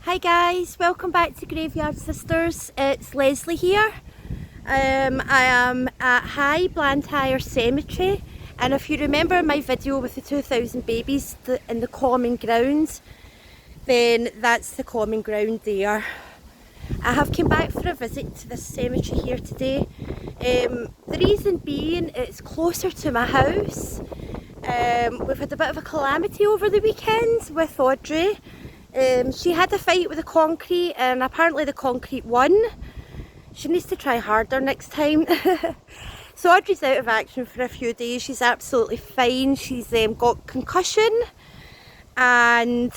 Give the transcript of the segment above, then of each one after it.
Hi guys, welcome back to Graveyard Sisters. It's Leslie here. I am at High Blantyre Cemetery, and if you remember my video with the 2,000 babies in the common ground, then that's the common ground there. I have come back for a visit to this cemetery here today. The reason being it's closer to my house. We've had a bit of a calamity over the weekend with Audrey. She had a fight with the concrete and apparently the concrete won. She needs to try harder next time. So Audrey's out of action for a few days. She's absolutely fine. She's got concussion and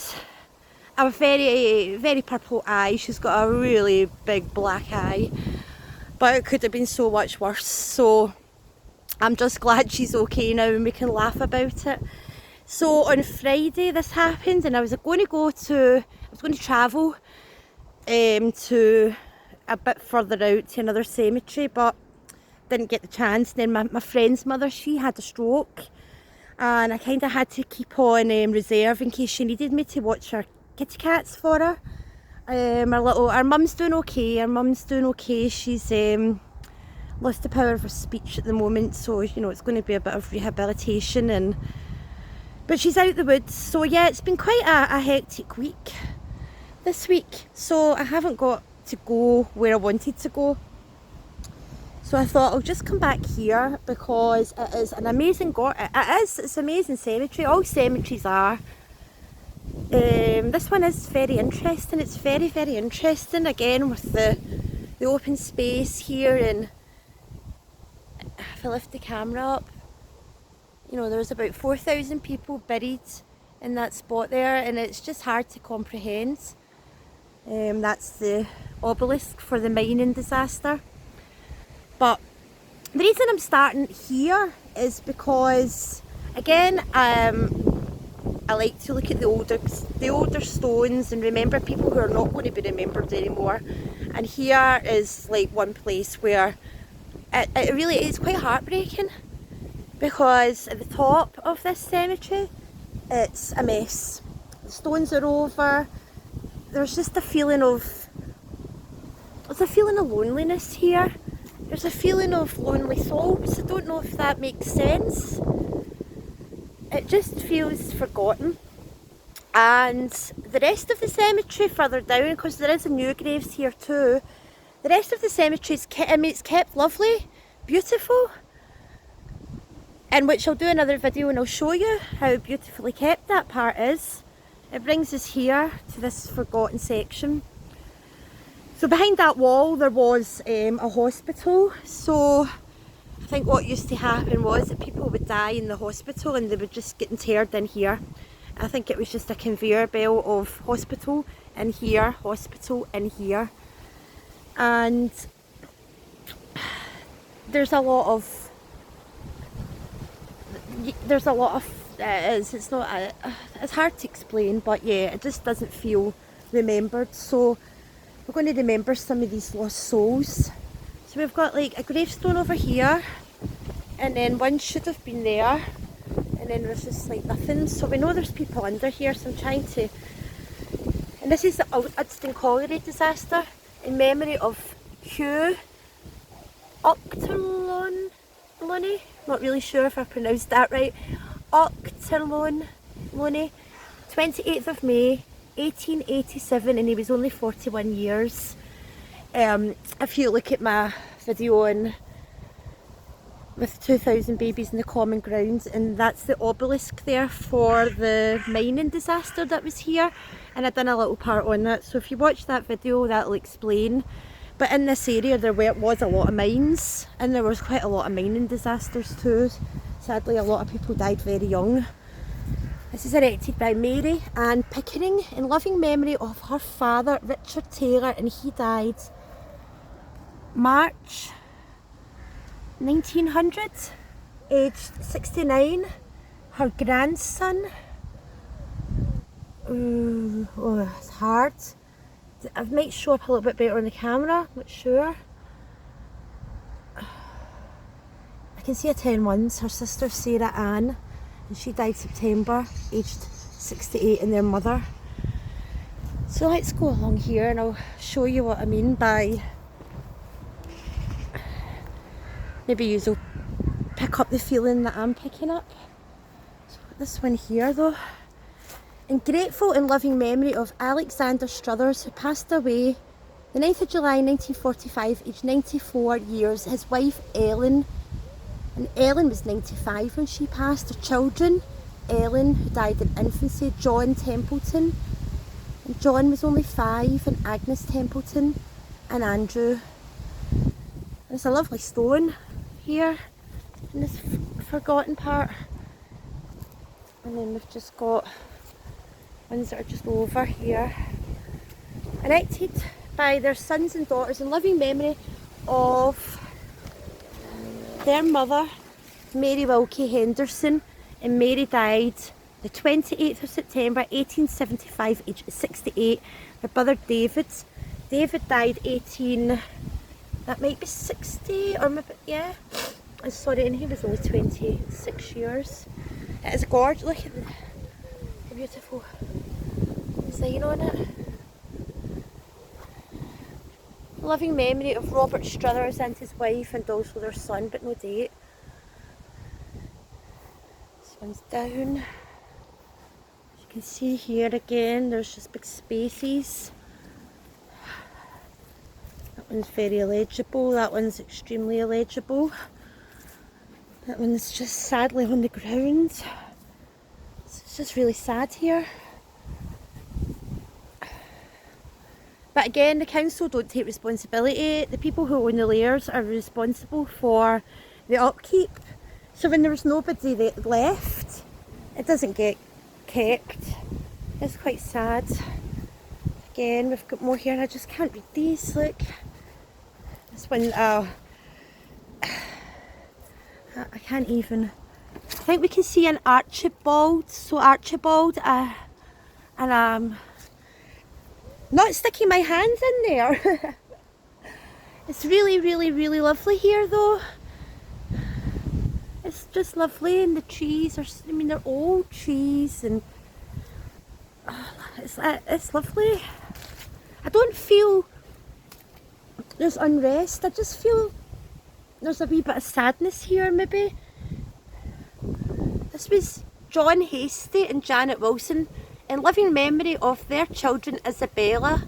a very purple eye. She's got a really big black eye, but it could have been so much worse. So I'm just glad she's okay now and we can laugh about it. So on Friday this happened, and I was going to travel to a bit further out to another cemetery, but didn't get the chance. Then my friend's mother, she had a stroke, and I kind of had to keep on reserve in case she needed me to watch her kitty cats for her. Our mum's doing okay. She's lost the power of her speech at the moment, so you know it's going to be a bit of rehabilitation, but she's out the woods. So yeah, it's been quite a hectic week this week, so I haven't got to go where I wanted to go. So I thought I'll just come back here because it is an amazing it's an amazing cemetery. All cemeteries are. This one is very interesting. It's very interesting, again with the open space here, and if I lift the camera up, you know, there's about 4,000 people buried in that spot there, and it's just hard to comprehend. That's the obelisk for the mining disaster. But the reason I'm starting here is because, again, I like to look at the older stones and remember people who are not going to be remembered anymore. And here is like one place where it really is quite heartbreaking, because at the top of this cemetery it's a mess. The stones are over. There's just a feeling of loneliness here. There's a feeling of lonely souls. I don't know if that makes sense. It just feels forgotten. And the rest of the cemetery further down, because there is a new graves here too, the rest of the cemetery is it's kept lovely, beautiful, in which I'll do another video and I'll show you how beautifully kept that part is. It brings us here to this forgotten section. So behind that wall there was a hospital. So I think what used to happen was that people would die in the hospital and they would just get interred in here. I think it was just a conveyor belt of hospital in here, and there's a lot of it's hard to explain, but yeah, it just doesn't feel remembered. So we're going to remember some of these lost souls. So we've got like a gravestone over here, and then one should have been there, and then there's just like nothing. So we know there's people under here, so I'm trying to, and this is the Udston Colliery disaster in memory of Hugh Ochterlony. Not really sure if I pronounced that right. Ochterlony, 28th of May 1887, and he was only 41 years. If you look at my video with 2,000 babies in the common grounds, and that's the obelisk there for the mining disaster that was here, and I've done a little part on that, so if you watch that video that'll explain. But in this area there was a lot of mines, and there was quite a lot of mining disasters too. Sadly, a lot of people died very young. This is erected by Mary Ann Pickering in loving memory of her father Richard Taylor, and he died March 1900, aged 69. Her grandson, oh, it's hard. It might show up a little bit better on the camera, not sure. I can see a 10 ones. Her sister Sarah Ann, and she died September, aged 68, and their mother. So let's go along here and I'll show you what I mean by, maybe you'll pick up the feeling that I'm picking up. So this one here though. In grateful and loving memory of Alexander Struthers, who passed away the 9th of July 1945, aged 94 years, his wife Ellen, and Ellen was 95 when she passed, her children, Ellen, who died in infancy, John Templeton, and John was only 5, and Agnes Templeton, and Andrew. There's a lovely stone here in this forgotten part, and then we've just got ones that are just over here, erected by their sons and daughters in loving memory of their mother, Mary Wilkie Henderson, and Mary died the 28th of September 1875, aged 68. Her brother David died that might be 60, or maybe, yeah, I'm sorry, and he was only 26 years. It is gorgeous, look at the beautiful design on it. Loving memory of Robert Struthers and his wife, and also their son, but no date. This one's down. As you can see here again, there's just big spaces. That one's very illegible, that one's extremely illegible. That one's just sadly on the ground. It's just really sad here. But again, the council don't take responsibility. The people who own the layers are responsible for the upkeep. So when there's nobody that left, it doesn't get kept. It's quite sad. Again, we've got more here and I just can't read these, look. This one, I can't even. I think we can see an Archibald. So Archibald, and not sticking my hands in there. It's really, really, really lovely here though. It's just lovely, and the trees are, I mean, they're old trees, and it's lovely. I don't feel there's unrest, I just feel there's a wee bit of sadness here maybe. This was John Hastie and Janet Wilson, in loving memory of their children Isabella.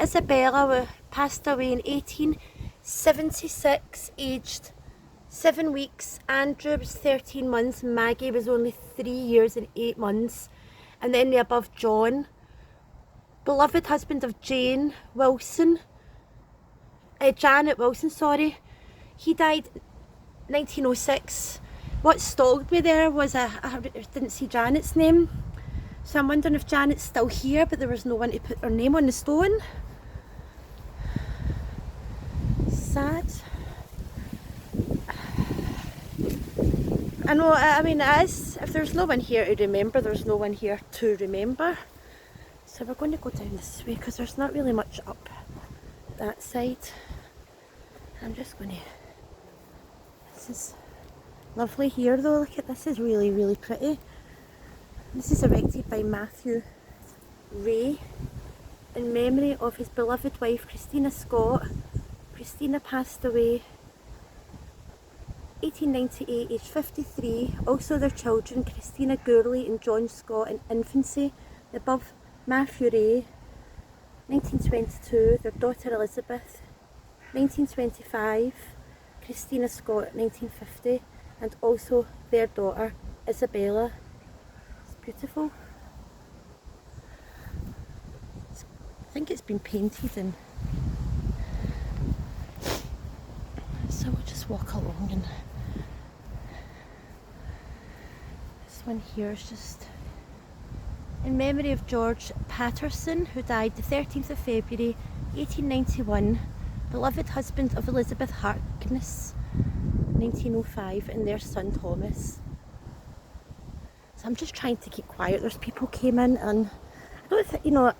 Isabella passed away in 1876, aged 7 weeks. Andrew was 13 months. Maggie was only 3 years and 8 months. And then the above John, beloved husband of Janet Wilson, sorry. He died 1906. What stalled me there was I didn't see Janet's name. So I'm wondering if Janet's still here, but there was no one to put her name on the stone. Sad. I know, I mean, it is, if there's no one here to remember, there's no one here to remember. So we're going to go down this way because there's not really much up that side. I'm just going to, this is lovely here though, look at this, is really, really pretty. This is erected by Matthew Ray in memory of his beloved wife Christina Scott. Christina passed away 1898, aged 53. Also their children, Christina Gourley and John Scott in infancy. The above Matthew Ray, 1922. Their daughter Elizabeth, 1925. Christina Scott, 1950. And also their daughter Isabella. It's beautiful. I think it's been painted in. So we'll just walk along, and this one here is just in memory of George Patterson, who died the 13th of February 1891, beloved husband of Elizabeth Harkness, 1905, and their son Thomas. So I'm just trying to keep quiet. There's people came in, and I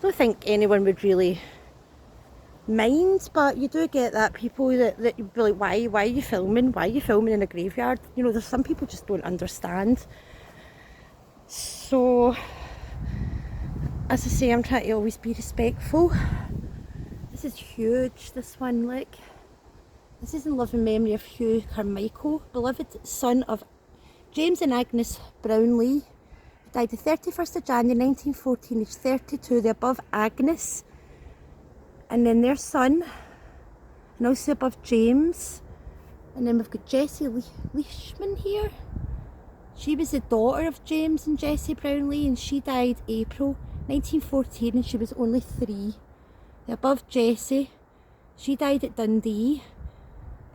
don't think anyone would really mind, but you do get that people that you'd be like, why are you filming? Why are you filming in a graveyard? You know, there's some people just don't understand. So as I say, I'm trying to always be respectful. This is huge, this one, look. This is in loving memory of Hugh Carmichael, beloved son of James and Agnes Brownlee, who died the 31st of January 1914, aged 32, the above Agnes, and then their son, and also above James. And then we've got Jessie Leishman here. She was the daughter of James and Jessie Brownlee, and she died April 1914, and she was only 3. The above Jessie, she died at Dundee.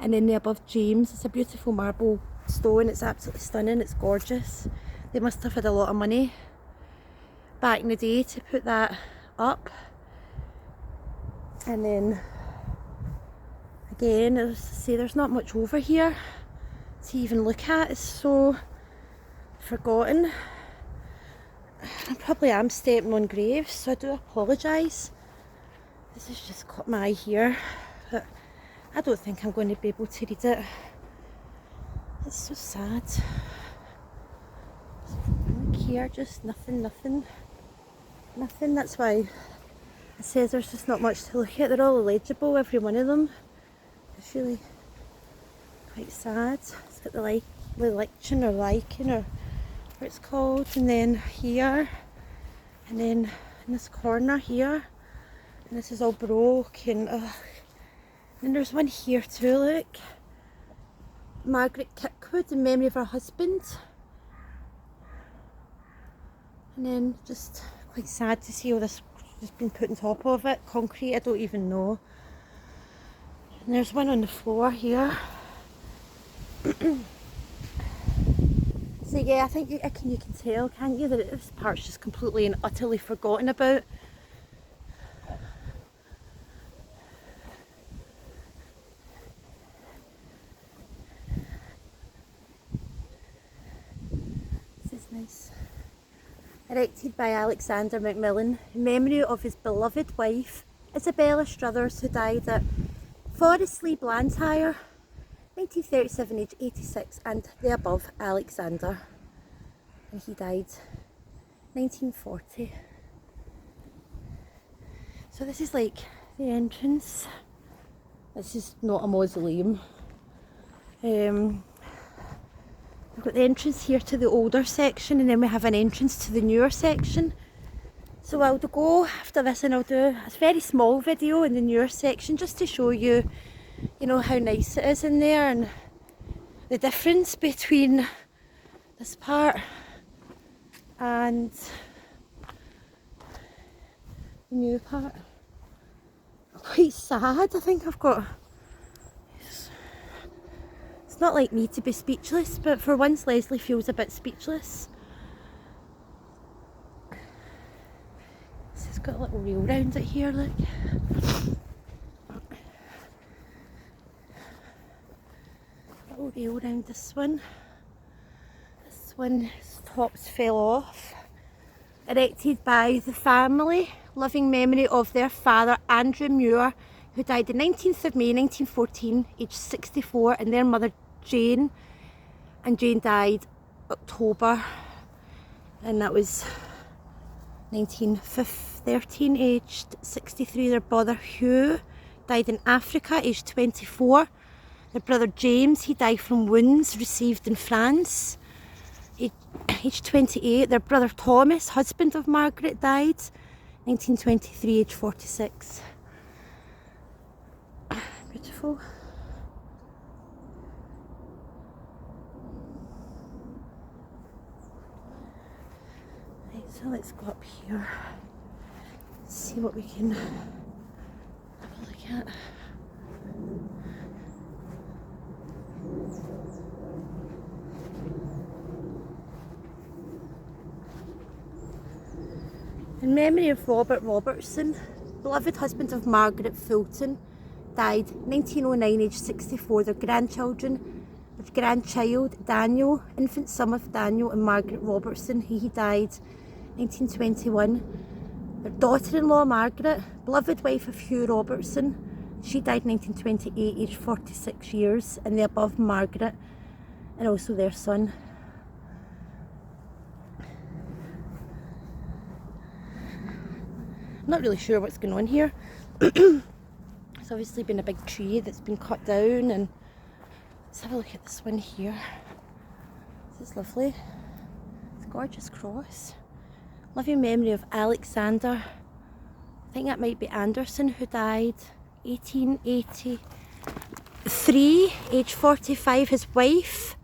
And then the above James, it's a beautiful marble stone, it's absolutely stunning, it's gorgeous. They must have had a lot of money back in the day to put that up. And then again, as I say, there's not much over here to even look at, it's so forgotten. I probably am stepping on graves, so I do apologise. This has just caught my eye here, but I don't think I'm going to be able to read it. It's so sad. Look here, just nothing. That's why it says there's just not much to look at. They're all illegible, every one of them. It's really quite sad. It's got the lichen or lichen or what it's called, and then here, and then in this corner here, and this is all broken. Ugh. And there's one here too, look. Margaret Kirkwood in memory of her husband. And then just quite sad to see all this just been put on top of it. Concrete, I don't even know. And there's one on the floor here. So yeah, I think you can tell, can't you, that this part's just completely and utterly forgotten about. Nice. Erected by Alexander Macmillan in memory of his beloved wife Isabella Struthers, who died at Forestly, Blantyre, 1937, age 86, and the above Alexander, and he died 1940. So this is like the entrance. This is not a mausoleum. We've got the entrance here to the older section, and then we have an entrance to the newer section. So I'll go after this and I'll do a very small video in the newer section just to show you, how nice it is in there and the difference between this part and the new part. I'm quite sad. I think I've got... It's not like me to be speechless, but for once Leslie feels a bit speechless. This has got a little rail round it here, look. Little rail round this one. This one's tops fell off. Erected by the family, loving memory of their father Andrew Muir, who died the 19th of May 1914, aged 64, and their mother Jane, and Jane died October, and that was 1913, aged 63. Their brother Hugh died in Africa, aged 24. Their brother James, he died from wounds received in France, aged 28. Their brother Thomas, husband of Margaret, died 1923, aged 46. Beautiful. Right, so let's go up here, see what we can have a look at. In memory of Robert Robertson, beloved husband of Margaret Fulton, died 1909, aged 64. Their grandchild Daniel, infant son of Daniel and Margaret Robertson, he died 1921. Their daughter-in-law Margaret, beloved wife of Hugh Robertson, she died 1928, aged 46 years, and the above Margaret, and also their son. not really sure what's going on here. It's obviously been a big tree that's been cut down, and let's have a look at this one here. This is lovely. It's a gorgeous cross. Loving memory of Alexander, I think that might be Anderson, who died 1883, age 45. His wife,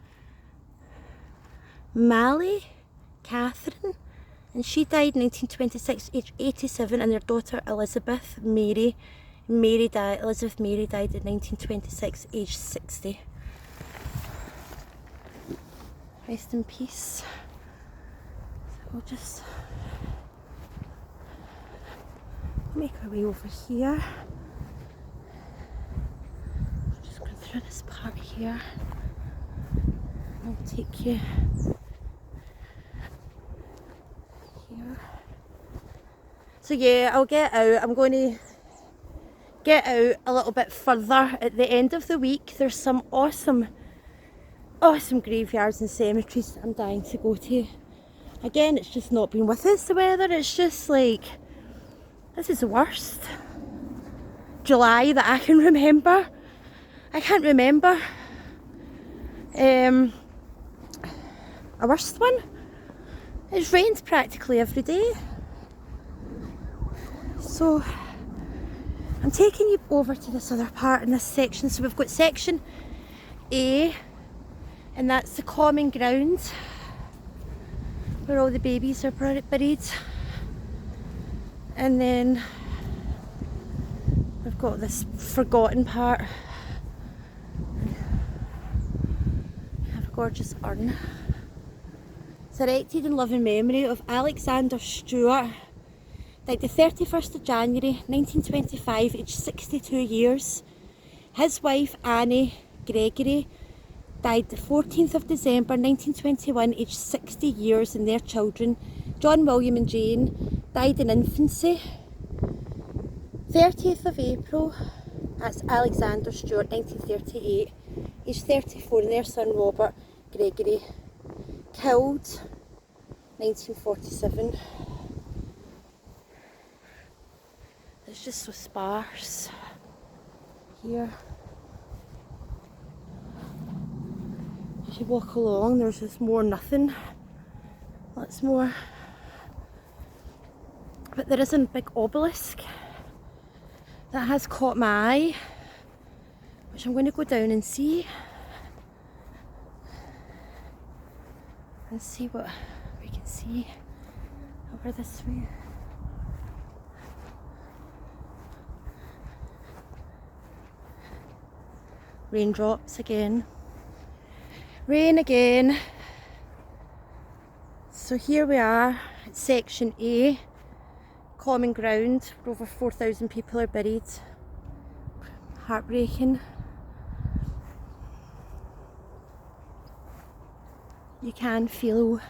Mally Catherine, and she died in 1926, age 87, and their daughter Elizabeth Mary. Elizabeth Mary died in 1926, age 60. Rest in peace. So we'll just make our way over here. Just going through this part here. I'll take you here. So yeah, I'll get out. I'm going to get out a little bit further at the end of the week. There's some awesome graveyards and cemeteries I'm dying to go to. Again, it's just not been with us, the weather. It's just like, this is the worst July that I can remember. I can't remember a worse one. It's rained practically every day. So I'm taking you over to this other part in this section. So we've got section A, and that's the common ground where all the babies are buried. And then we've got this forgotten part. We have a gorgeous urn. It's erected in loving memory of Alexander Stewart. Died the 31st of January 1925, aged 62 years. His wife Annie Gregory died the 14th of December 1921, aged 60 years, and their children, John, William and Jane, died in infancy. 30th of April, that's Alexander Stewart, 1938, aged 34, and their son Robert Gregory, killed 1947. It's just so sparse here. As you walk along, there's just more nothing. Lots more. But there is a big obelisk that has caught my eye, which I'm going to go down and see. And see what we can see over this way. Raindrops again. Rain again. So here we are at section A, common ground, where over 4,000 people are buried. Heartbreaking. You can feel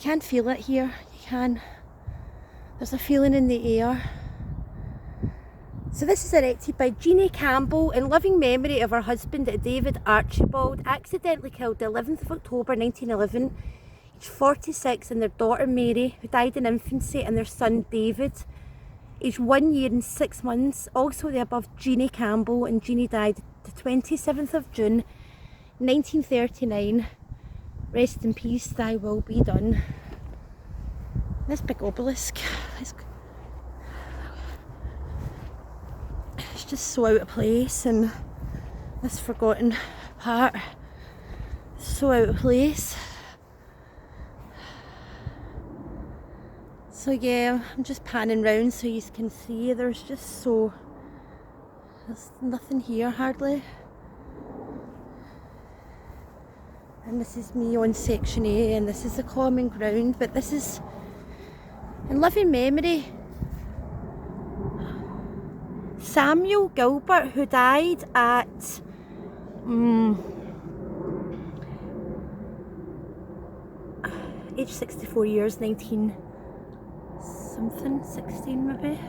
it here. There's a feeling in the air. So this is erected by Jeannie Campbell in loving memory of her husband David Archibald, accidentally killed the 11th of October 1911, aged 46, and their daughter Mary, who died in infancy, and their son David, aged 1 year and 6 months. Also the above Jeannie Campbell, and Jeannie died the 27th of June 1939. Rest in peace, thy will be done. This big obelisk, it's just so out of place, and this forgotten part is so out of place. So yeah, I'm just panning round so you can see there's nothing here hardly. And this is me on section A, and this is the common ground, but this is in loving memory Samuel Gilbert, who died at age 64 years, 16 maybe.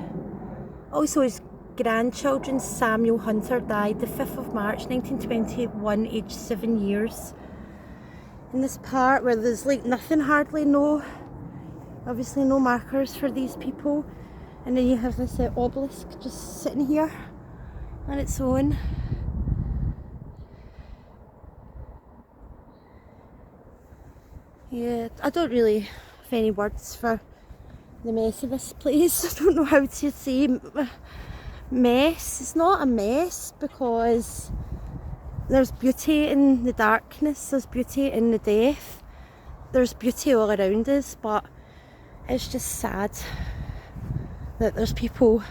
Also his grandchildren, Samuel Hunter, died the 5th of March 1921, aged 7 years. In this part where there's like nothing hardly, obviously no markers for these people. And then you have this obelisk just sitting here on its own. Yeah, I don't really have any words for the mess of this place. I don't know how to say mess. It's not a mess because there's beauty in the darkness, there's beauty in the death, there's beauty all around us, but it's just sad that there's people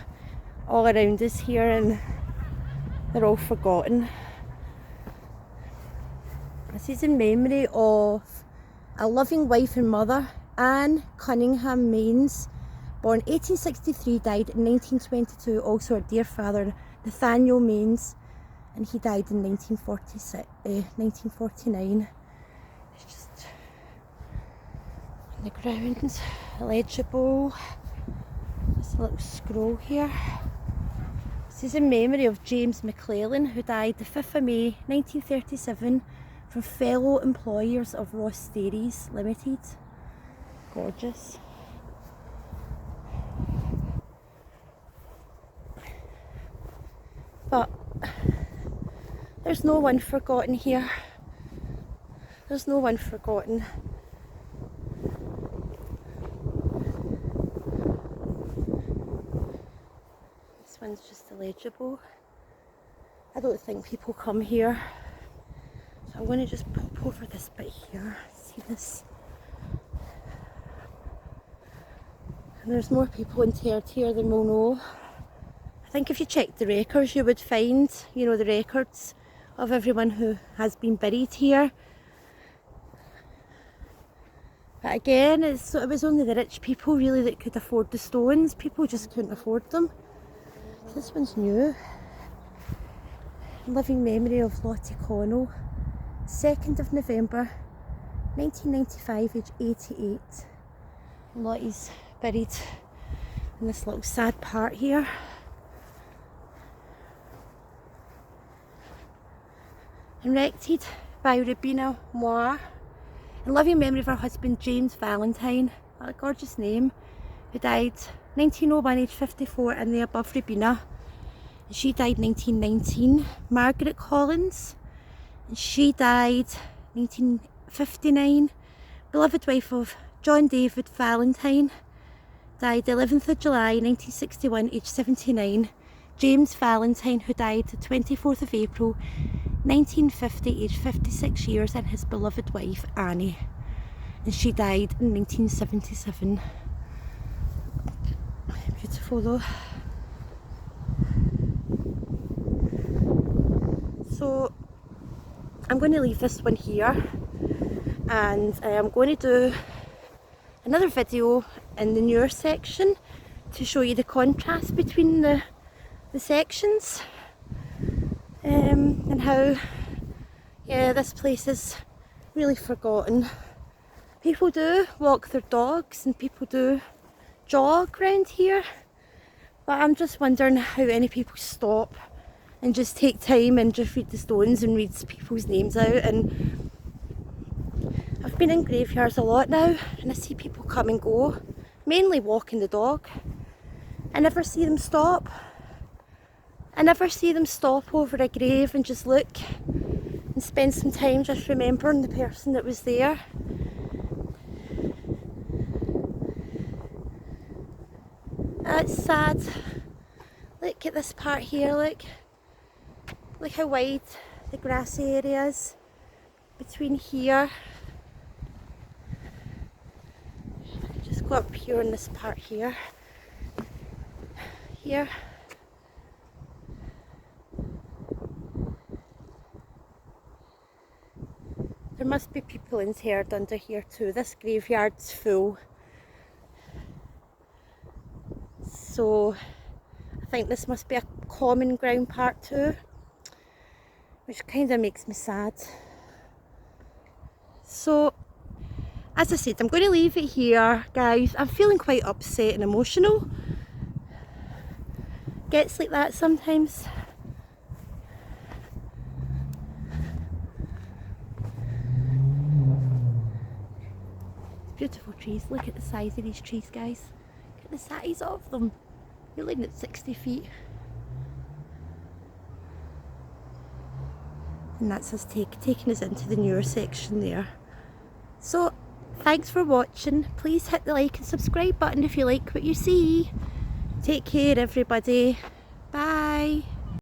all around us here and they're all forgotten. This is in memory of a loving wife and mother, Anne Cunningham Mains, born 1863, died in 1922. Also her dear father, Nathaniel Mains, and he died in 1949. It's just on the ground, illegible. There's a little scroll here. This is in memory of James McClellan, who died the 5th of May 1937 from fellow employers of Ross Dairies Limited. Gorgeous. But there's no one forgotten here. There's no one forgotten. This one's just illegible. I don't think people come here. So I'm going to just pop over this bit here. See this? And there's more people interred here than we'll know. I think if you checked the records, you would find, you know, the records of everyone who has been buried here. But again, it was only the rich people really that could afford the stones. People just couldn't afford them. So this one's new. Living memory of Lottie Connell, 2nd of November 1995, age 88. And Lottie's buried in this little sad part here. Erected by Rubina Moir, in loving memory of her husband James Valentine, a gorgeous name, who died 1901, age 54, in the above Rubina. And she died 1919. Margaret Collins, and she died 1959. Beloved wife of John David Valentine, died 11th of July 1961, age 79. James Valentine, who died the 24th of April 1950, aged 56 years, and his beloved wife Annie, and she died in 1977. Beautiful though. So I'm going to leave this one here, and I'm going to do another video in the newer section to show you the contrast between the sections. And how, yeah, this place is really forgotten. People do walk their dogs and people do jog around here, but I'm just wondering how any people stop and just take time and just read the stones and read people's names out. And I've been in graveyards a lot now, and I see people come and go, mainly walking the dog. I never see them stop. I never see them stop over a grave and just look and spend some time just remembering the person that was there. It's sad. Look at this part here, look how wide the grassy area is between here. Just go up here in this part here. Here. There must be people interred under here too. This graveyard's full. So I think this must be a common ground part too, which kind of makes me sad. So as I said, I'm going to leave it here, guys. I'm feeling quite upset and emotional. Gets like that sometimes. Beautiful trees. Look at the size of these trees, guys. Look at the size of them. We're looking at 60 feet. And that's us taking us into the newer section there. So, thanks for watching. Please hit the like and subscribe button if you like what you see. Take care everybody. Bye.